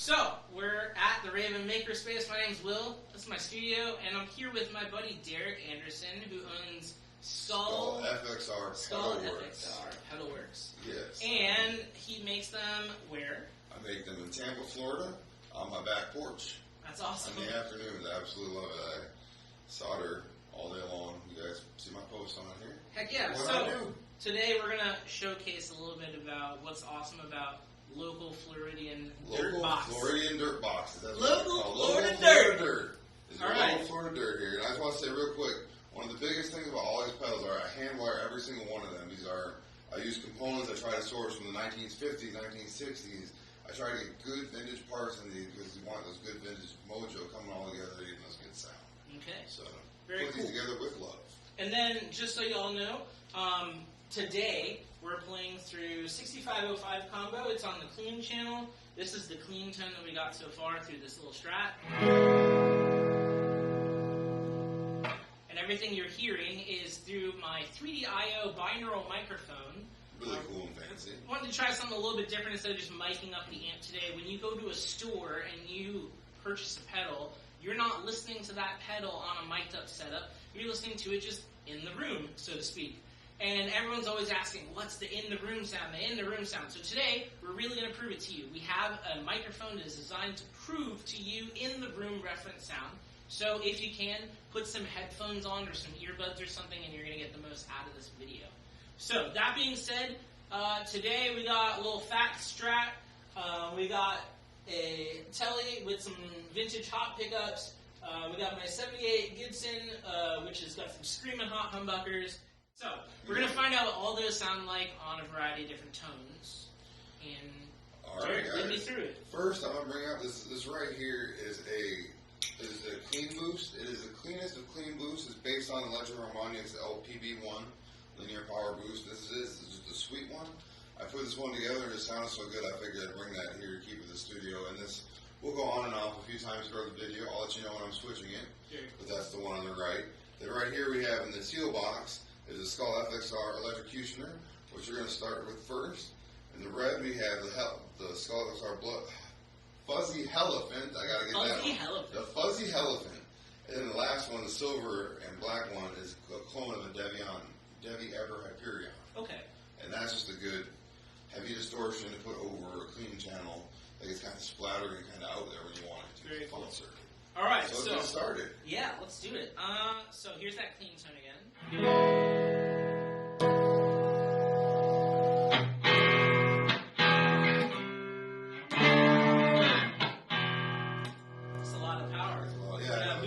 So, we're at the Raven Makerspace. My name's Will. This is my studio, and I'm here with my buddy Derek Anderson, who owns Skull FXR Pedalworks. Yes. And he makes them where? I make them in Tampa, Florida, on my back porch. That's awesome. In the afternoons, I absolutely love it. I solder all day long. You guys see my posts on it here? Heck yeah. So, today we're going to showcase a little bit about what's awesome about local Floridian dirt box. Floridian dirt boxes. That's local Florida dirt. It's all local right. Florida dirt here. And I just want to say real quick, one of the biggest things about all these pedals are I hand wire every single one of them. I use components I try to source from the 1950s, 1960s. I try to get good vintage parts in these because you want those good vintage mojo coming all together to get those good sound. Okay. So very put cool. these together with love. And then, just so you all know, today we're playing through 6505 combo. It's on the clean channel. This is the clean tone that we got so far through this little Strat. And everything you're hearing is through my 3DIO binaural microphone. Really cool and fancy. Wanted to try something a little bit different instead of just miking up the amp today. When you go to a store and you purchase a pedal, you're not listening to that pedal on a mic'd up setup. You're listening to it just in the room, so to speak. And everyone's always asking, what's the in-the-room sound, the in-the-room sound? So today, we're really going to prove it to you. We have a microphone that is designed to prove to you in-the-room reference sound. So if you can, put some headphones on or some earbuds or something, and you're going to get the most out of this video. So that being said, today we got a little fat Strat. We got a Telly with some vintage hot pickups. We got my 78 Gibson, which has got some screaming hot humbuckers. So, we're going to find out what all those sound like on a variety of different tones. And Alright, lead me through it. First, I'm going to bring up this right here is a clean boost. It is the cleanest of clean boosts. It's based on Electro Harmonics LPB1 linear power boost. This is just a sweet one. I put this one together and it sounded so good I figured I'd bring that here to keep in the studio. And this will go on and off a few times throughout the video. I'll let you know when I'm switching it. Sure. But that's the one on the right. Then right here we have in the seal box is a Skull FXR electrocutioner, which we're going to start with first. In the red we have the Skull FXR fuzzy elephant. I got to get that one. The fuzzy elephant. And then the last one, the silver and black one, is a clone of a Devi Ever Hyperion. Okay. And that's just a good heavy distortion to put over a clean channel. Like it's kind of splattering kind of out there when you want it to. Very cool. Concert. All right, so let's get started. Yeah, let's do it. So here's that clean tone again. That's a lot of power. Well, yeah,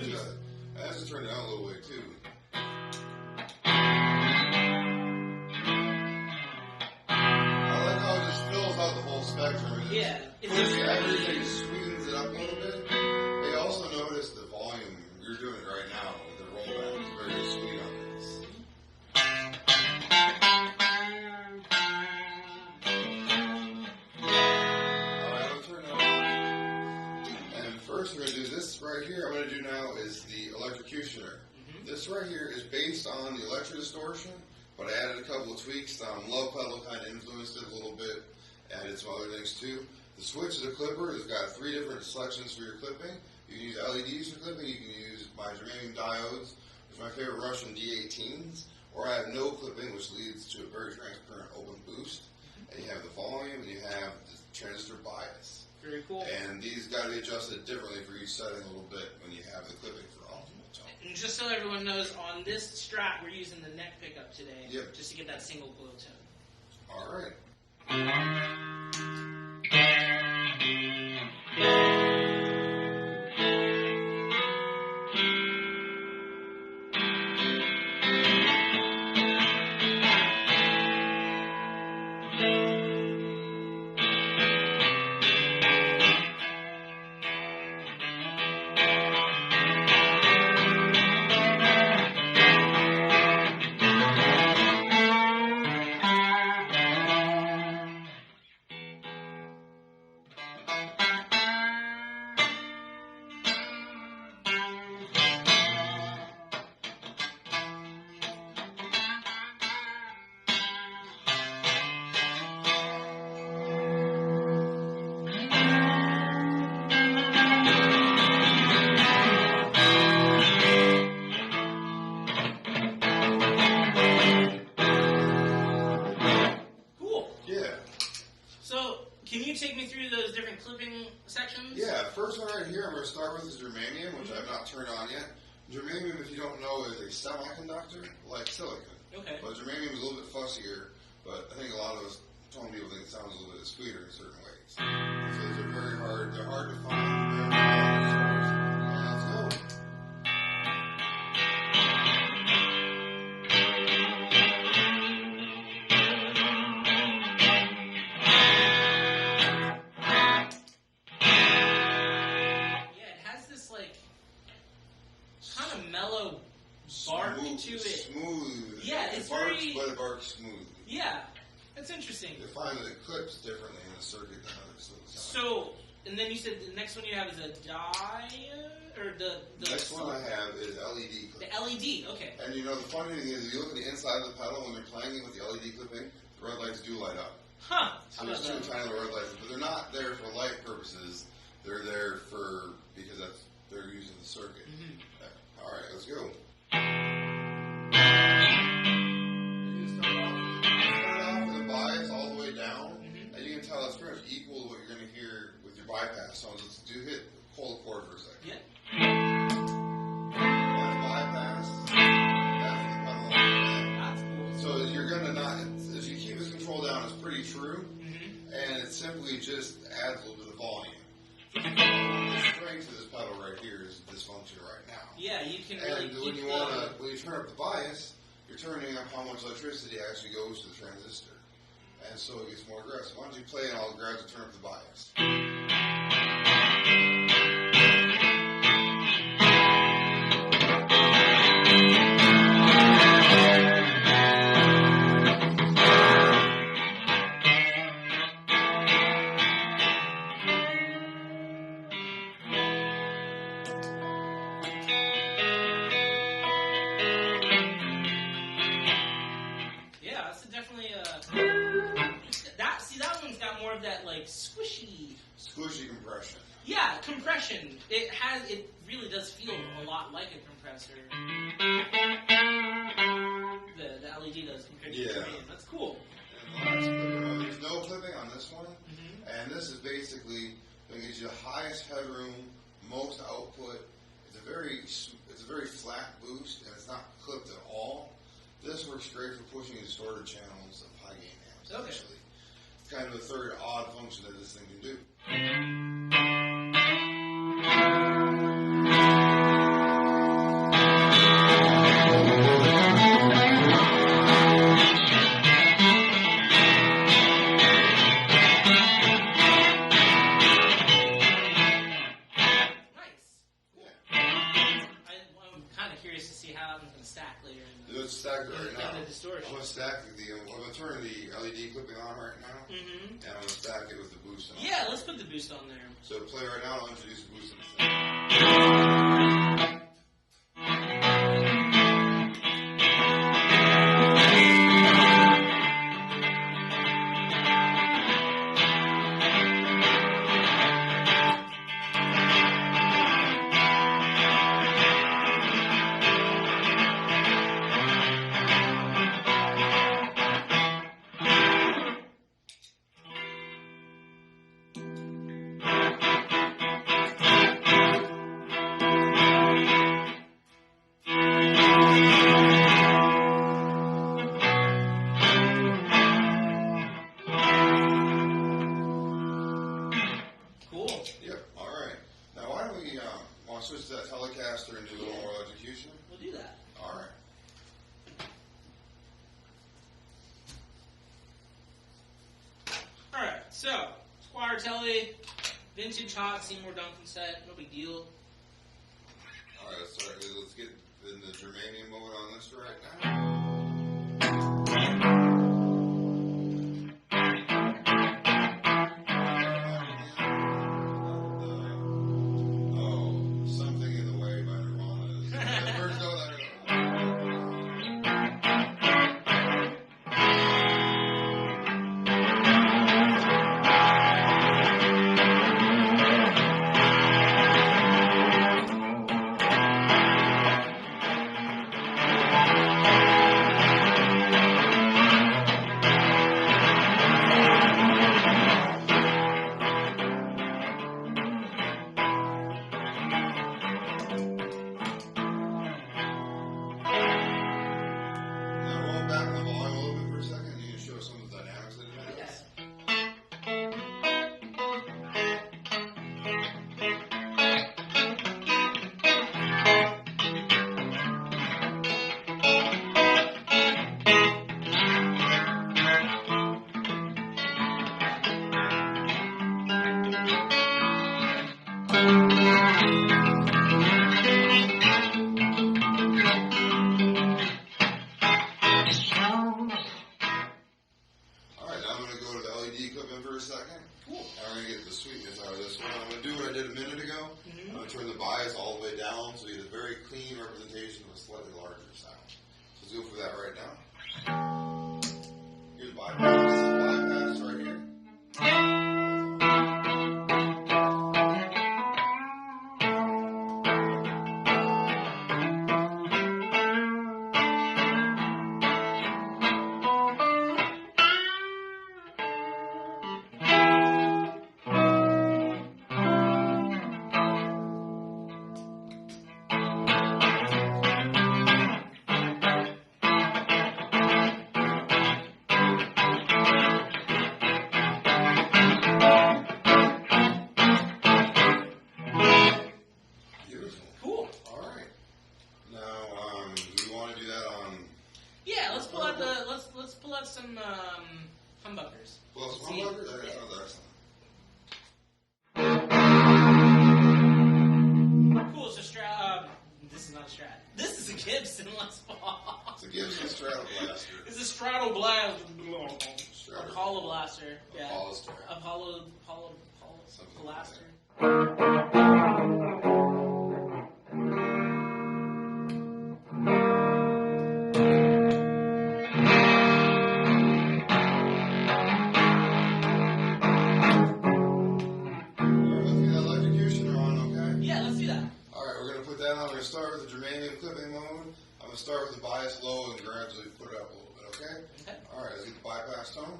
I have to turn it down a little way too. I like how it just fills out the whole spectrum. Yeah, everything sweetens it up a little bit. They also notice the volume. You're doing it right now with the rollback. It's very sweet on this. Alright, I'll turn it on. And first we're going to do this right here. I'm going to do now is the electrocutioner. This right here is based on the electro distortion, but I added a couple of tweaks. Love pedal kind of influenced it a little bit. Added some other things too. The switch of the clipper has got 3 different selections for your clipping. You can use LEDs for clipping. You can use my germanium diodes, which are my favorite Russian D18s. Or I have no clipping, which leads to a very transparent open boost. And you have the volume, and you have the transistor bias. Very cool. And these got to be adjusted differently for each setting a little bit when you have the clipping for optimal tone. And just so everyone knows, on this Strat, we're using the neck pickup today, Yep. just to get that single glow tone. All right. Can you take me through those different clipping sections? Yeah, first one right here I'm going to start with is germanium, which I've not turned on yet. Germanium, if you don't know, is a semiconductor like silicon. Okay. But germanium is a little bit fussier, but I think a lot of us, some people think it sounds a little bit sweeter in certain ways. So these are very hard, they're hard to find. They're yeah, let's go. Mellow bark to it. Smooth. Yeah, it's it barks, very. but it barks smoothly. Yeah, that's interesting. You find that it clips differently in the circuit than others. So, and then you said the next one you have is a diode, or the next one I have is LED clipping. The LED, okay. And you know the funny thing is, if you look at the inside of the pedal when they're playing it with the LED clipping, the red lights do light up. Huh. So there's two tiny red lights, but they're not there for light purposes. They're there because they're using the circuit. Mm-hmm. All right, let's go. You start off with a bias all the way down, and you can tell it's pretty much equal to what you're going to hear with your bypass. So let's hold the chord for a second. Yeah. That's bypass. That's the pedal. That's cool. So you're going to not, as you keep this control down, it's pretty true, and it simply just adds a little bit of volume. The strength of this pedal right here is dysfunctional right now. Yeah, you can really and when you turn up the bias, you're turning up how much electricity actually goes to the transistor. And so it gets more aggressive. Why don't you play and I'll gradually turn up the bias. Squishy compression. Yeah, compression. It really does feel a lot like a compressor. The LED does compared to the That's cool. And there's no clipping on this one, and this is basically going to get you the highest headroom, most output. It's a very flat boost, and it's not clipped at all. This works great for pushing distorted channels of high gain amps. Okay. Actually. Kind of a third odd function that this thing can do. I'm going to turn the LED clipping on right now, and I'm going to stack it with the boost on. Yeah, let's put the boost on there. So play right now, I'll introduce the boost in switch to that Telecaster and do a little more electrocution? We'll do that. All right. All right, so Squire Telly, vintage hot Seymour Duncan set, no big deal. All right, let's get in the germanium mode on this right now. in for a second. Cool. And we're going to get the sweetness out of this one. I'm going to do what I did a minute ago. Mm-hmm. I'm going to turn the bias all the way down so you get a very clean representation of a slightly larger sound. So let's go for that right now. Here's bypass. This is bypass right here. Let's pull out some humbuckers. Well, some humbuckers? That sounds excellent. Cool, so this is not a Strat. This is a Gibson Les Paul. It's a Gibson Strat-O-Blaster. It's a Strat-O-Blaster. Apollo Blaster. Yeah. Apollo Strat. Apollo Something Blaster. Start with the germanium clipping mode. I'm going to start with the bias low and gradually put it up a little bit, okay? Okay. Alright, let's get the bypass tone.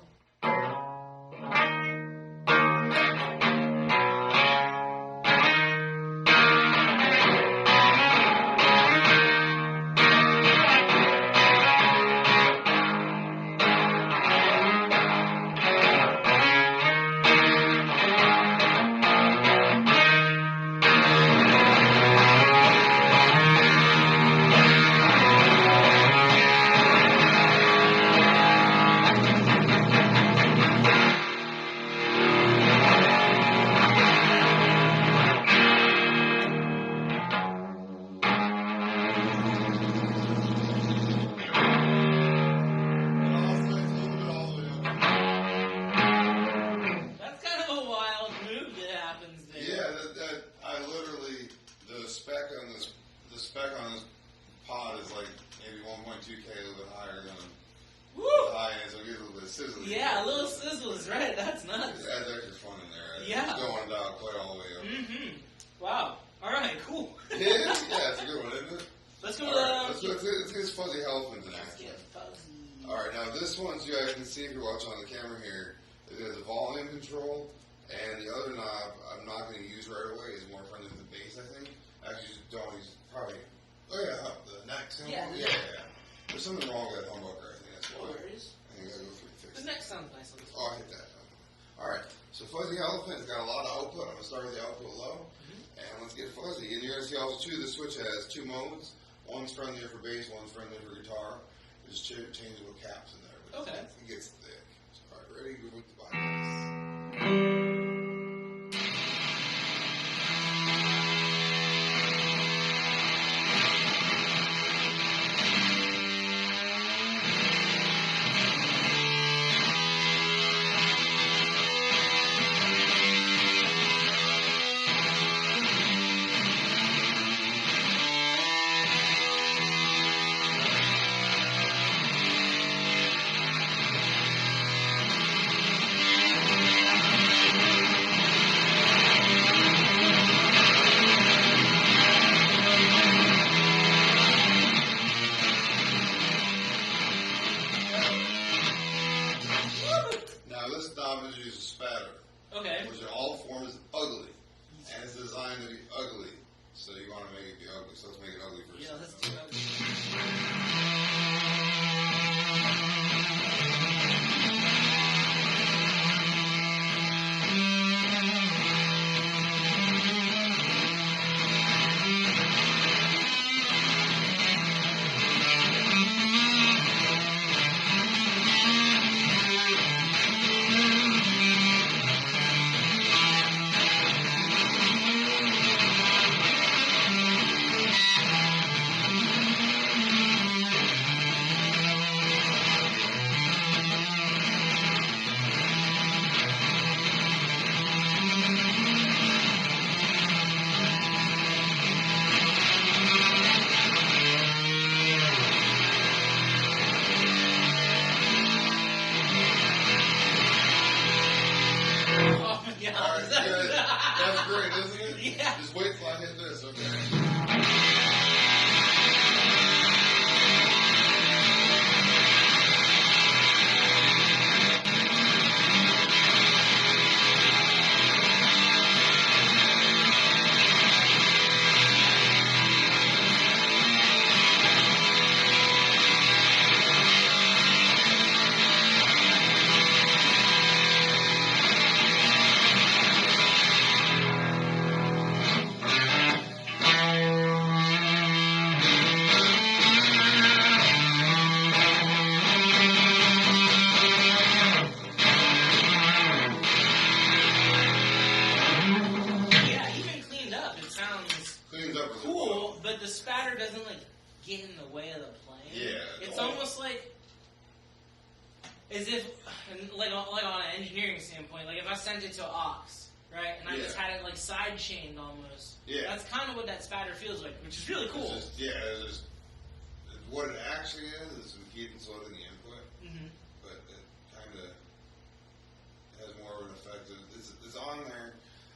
Yeah, a little sizzle is right. That's nuts. It adds extra fun in there. Yeah. It's going down quite all the way up. Mm-hmm. Wow. All right, cool. Yeah, it's a good one, isn't it? Let's go let's get this fuzzy elephant in action. Fuzzy. All right, now this one, so you guys can see if you're watching on the camera here, it has a volume control, and the other knob I'm not going to use right away is more friendly to the bass, I think. Actually, just don't. He's probably, the neck sound. Yeah. There's something wrong with that humbucker, I think that's why. There is. I think I gotta go through and fix The it. neck sounds nice on this Oh, I hit that. Alright, so Fuzzy Elephant's got a lot of output. I'm going to start with the output low, and let's get fuzzy. And you're going to see also, too, this switch has two modes. One's friendlier for bass, one's friendlier for guitar. There's changeable caps in there, but Okay. It gets thick. So, alright, ready? Go with the bypass. Okay. Which in all forms is ugly. And it's designed to be ugly. So you want to make it be ugly. So let's make it ugly first. Yeah, let's do that. That's great, isn't it? Yeah. Just wait till I hit this, okay? Cool, but the spatter doesn't like get in the way of the playing. Yeah. It's almost like as if like on an engineering standpoint, like if I sent it to an aux, right, and I just had it like side chained almost. Yeah. That's kind of what that spatter feels like, which is really cool. It's just, what it actually is impedance loading the input, but it kind of has more of an effect. It's on there.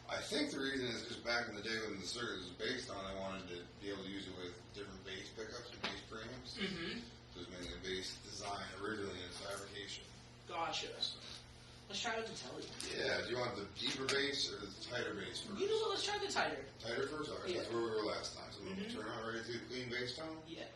I think the reason is because back in the day when the circuit was based on, I wanted to be able to use it with different bass pickups and bass preamps. So it was mainly a bass design originally in fabrication. Gotcha. Let's try with the telly. Yeah, do you want the deeper bass or the tighter bass first? You know what, let's try the tighter. Tighter first? Alright, Yeah. that's where we were last time. So I'm going to turn on right through the clean bass tone. Yeah.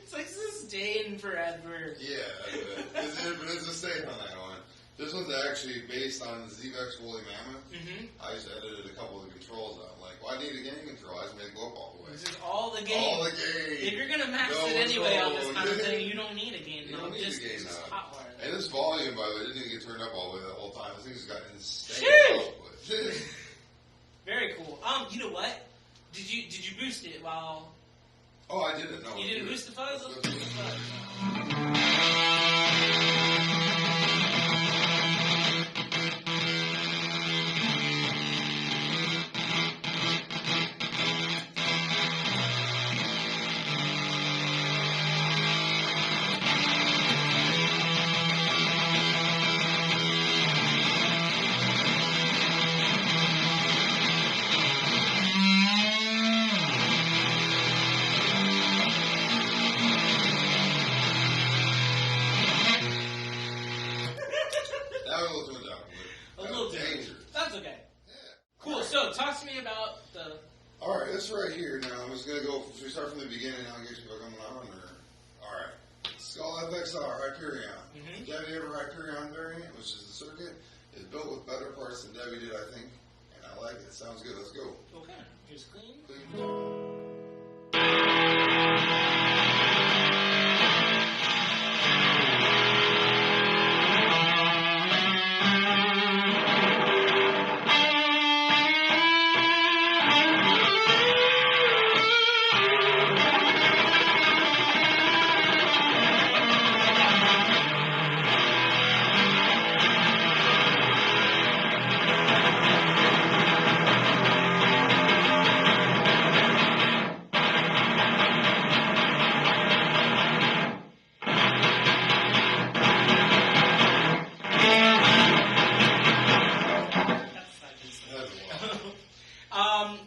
It's like sustained forever. Yeah, it's a state on that one. This one's actually based on the ZVEX Woolly Mammoth. I just edited a couple of the controls out. Like, well, I need a gain control. I just made it go up all the way. This is all the gain. All the gain. If you're gonna max it anyway on this kind of thing, you don't need a gain. You don't need just, a gain just knob. hotwire. And this volume, by the way, didn't even get turned up all the way the whole time. This thing's got insane Sheesh. output. Very cool. You know what? Did you boost it while Oh, I didn't know. you didn't boost the fuzz? Let's Let's go boost the fuzz. That was a little too much output. A little too. dangerous. That's okay. Yeah. Cool. So talk to me about the. All right, this right here now. I'm just gonna go. Should we start from the beginning? I'll get you coming on. Or all right, Skull FXR Hyperion. Debbie Ever Hyperion variant, which is the circuit, is built with better parts than Debbie did, I think, and I like it. Sounds good. Let's go. Okay. Here's clean. Clean.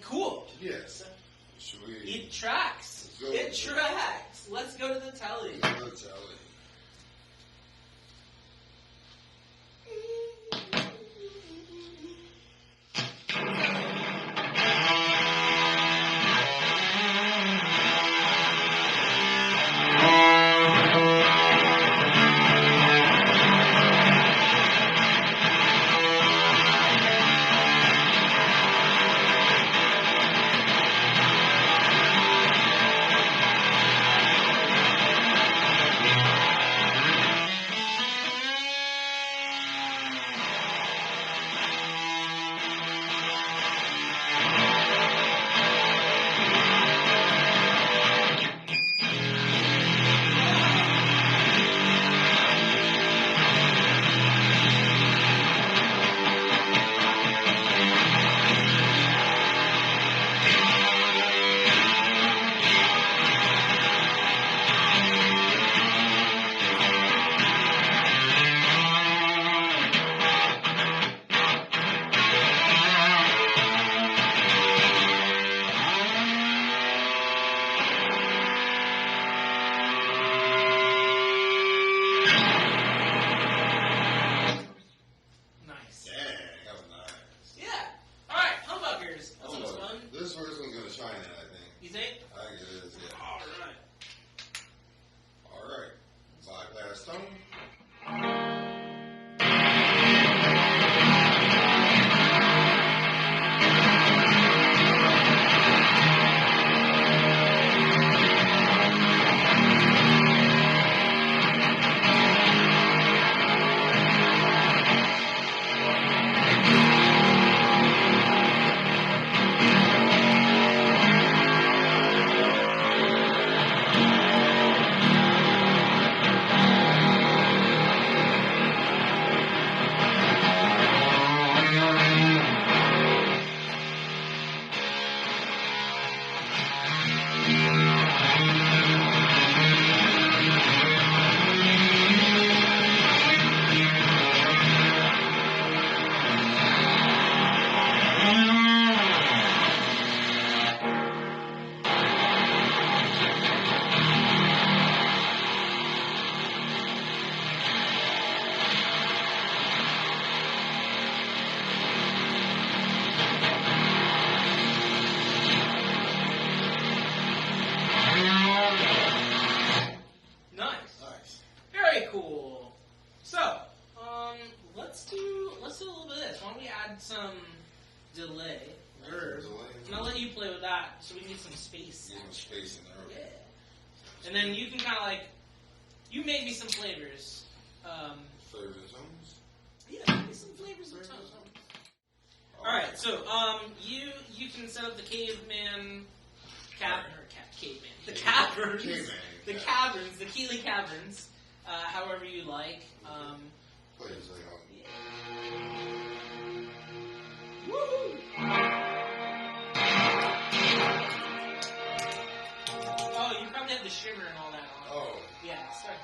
Cool. Yes. Should we? It tracks. Let's go. It tracks. let's go to the telly. Go to the telly. delay. And I'll let you play with that so we can get some space. Get some space in there. Yeah. And then you can kind of like, you make me some flavors. Flavors and tones? Yeah, make me some flavors and tones. Alright, so you can set up the caveman caveman. The caverns. The caverns, the Keeley caverns, however you like. Play it so you Woohoo! Oh, you probably have the shimmer and all that on. Oh. Yeah, start.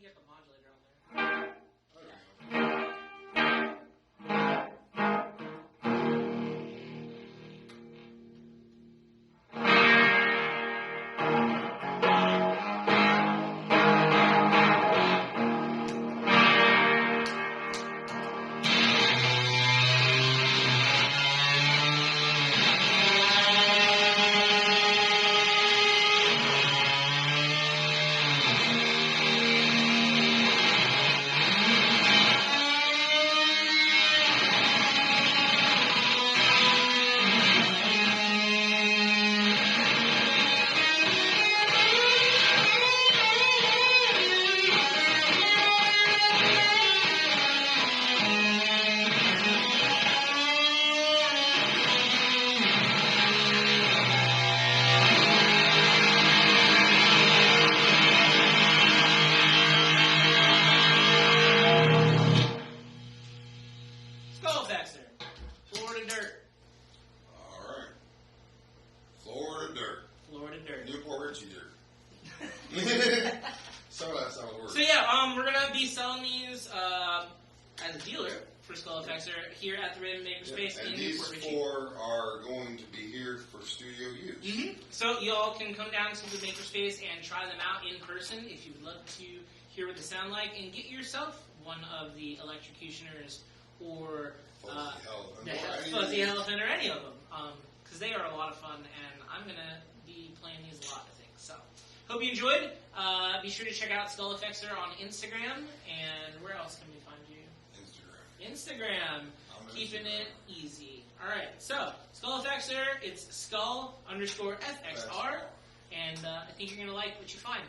you get the modulator on there. Richey dirt. Some of that sounds worse. So yeah, we're gonna be selling these as a dealer for Skull FXR here at the Raven Makerspace in these Richey. 4 are going to be here for studio use. So y'all can come down to the Makerspace and try them out in person if you'd love to hear what they sound like, and get yourself one of the electrocutioners or Fuzzy Elephant or any of them, because they are a lot of fun, and I'm gonna be playing these a lot, I think. So hope you enjoyed. Be sure to check out Skull FXR on Instagram, and where else can we find you? Instagram. Keeping it easy. Alright, so Skull FXR, it's Skull_FXR, and I think you're going to like what you find.